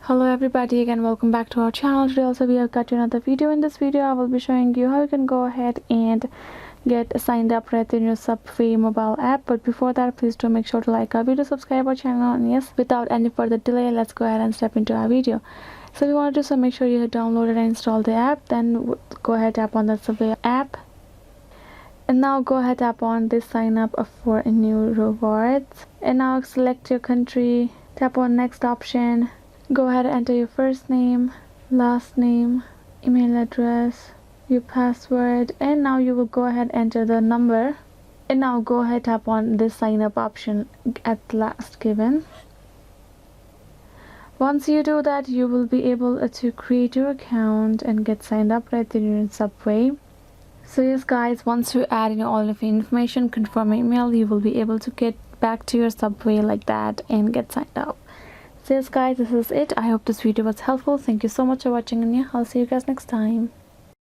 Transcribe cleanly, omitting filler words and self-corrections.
Hello everybody, again welcome back to our channel. Today also we have got another video. In this video I will be showing you how you can go ahead and get signed up right in your Subway mobile app. But before that, please do make sure to like our video, subscribe our channel, and yes, without any further delay, let's go ahead and step into our video. So if you want to do so, make sure you download and install the app. Then go ahead, tap on the Subway app, and now go ahead, tap on this sign up for a new rewards, and now select your country, tap on next option. Go ahead and enter your first name, last name, email address, your password, and now you will go ahead and enter the number. And now go ahead, tap on this sign up option at last given. Once you do that, you will be able to create your account and get signed up right in Subway. So yes guys, once you add in all of your information, confirm email, you will be able to get back to your Subway like that and get signed up. So yes guys, this is it. I hope this video was helpful. Thank you so much for watching, and yeah, I'll see you guys next time.